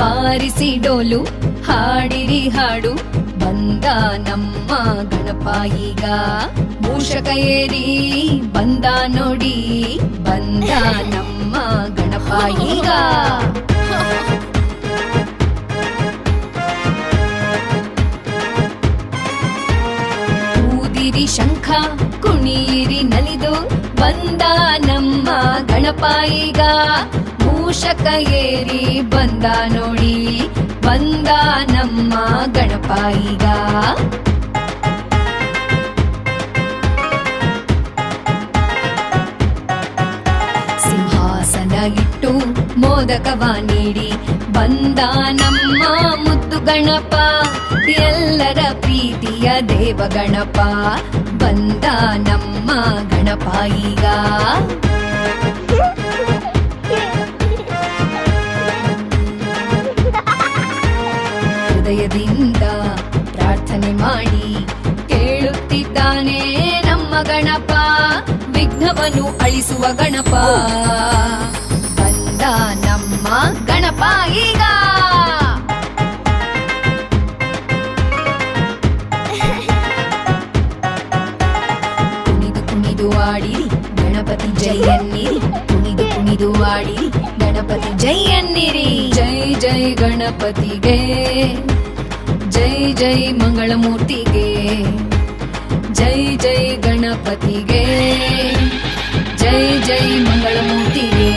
ಬಾರಿಸಿ ಡೋಲು ಹಾಡಿರಿ ಹಾಡು ಬಂದ ನಮ್ಮ ಗಣಪ ಈಗ ಮೂಷಕ ಏರಿ ಬಂದ ನೋಡಿ ಬಂದ ನಮ್ಮ ಗಣಪ ಈಗ ಊದಿರಿ ಶಂಖ ಕುಣಿಯಿರಿ ನಲಿದು ಬಂದ ನಮ್ಮ ಗಣಪ ಈಗ ಮೂಷಕ ಏರಿ ಬಂದ ನೋಡಿ ಬಂದ ನಮ್ಮ ಗಣಪ ಈಗ ಸಿಂಹಾಸನ ಇಟ್ಟು ಮೋದಕವ ನೀಡಿ ಬಂದ ನಮ್ಮ ಮುದ್ದು ಗಣಪ ಎಲ್ಲರ ಪ್ರೀತಿಯ ದೇವ ಗಣಪ ಬಂದ ನಮ್ಮ ಗಣಪ ಈಗ ಹೃದಯದಿಂದ ಪ್ರಾರ್ಥನೆ ಮಾಡಿ ಕೇಳುತ್ತಿದ್ದಾನೆ ನಮ್ಮ ಗಣಪ ವಿಘ್ನವನ್ನು ಅಳಿಸುವ ಗಣಪ ಬಂದ ನಮ್ಮ ಗಣಪ ಈಗ ಕುಣಿದು ಕುಣಿದು ಆಡಿರಿ ಗಣಪತಿ ಜೈ ಎನ್ನಿರಿ ಕುಣಿದು ಕುಣಿದು ಆಡಿರಿ ಗಣಪತಿ ಜೈ ಎನ್ನಿರಿ ಜೈ ಜೈ ಗಣಪತಿಗೆ ಜೈ ಜೈ ಮಂಗಳಮೂರ್ತಿಗೆ ಜೈ ಜೈ ಗಣಪತಿಗೆ ಜೈ ಜೈ ಮಂಗಳಮೂರ್ತಿಗೆ